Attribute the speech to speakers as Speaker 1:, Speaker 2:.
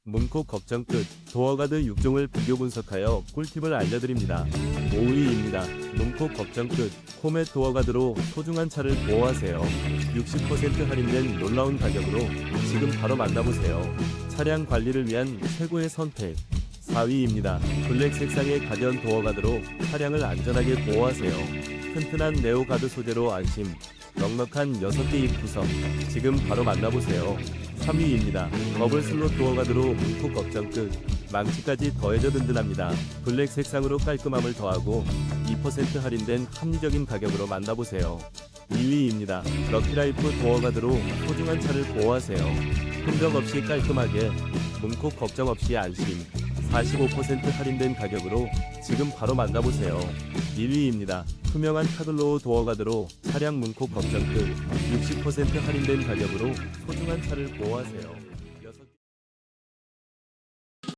Speaker 1: 문콕 걱정 끝. 도어가드 6종을 비교 분석하여 꿀팁을 알려드립니다. 5위입니다. 문콕 걱정 끝. 코멧 도어가드로 소중한 차를 보호하세요. 60% 할인된 놀라운 가격으로 지금 바로 만나보세요. 차량 관리를 위한 최고의 선택. 4위입니다. 블랙 색상의 가디언 도어가드로 차량을 안전하게 보호하세요. 튼튼한 네오가드 소재로 안심. 넉넉한 6개 입 구성. 지금 바로 만나보세요. 3위입니다. 더블 슬롯 도어가드로 문콕 걱정 끝. 망치까지 더해져 든든합니다. 블랙 색상으로 깔끔함을 더하고 2% 할인된 합리적인 가격으로 만나보세요. 2위입니다. 럭키라이프 도어가드로 소중한 차를 보호하세요. 흔적 없이 깔끔하게, 문콕 걱정 없이 안심. 45% 할인된 가격으로 지금 바로 만나보세요. 1위입니다. 투명한 카글로우 도어가드로 차량 문콕 걱정 끝. 60% 할인된 가격으로 소중한 차를 보호하세요.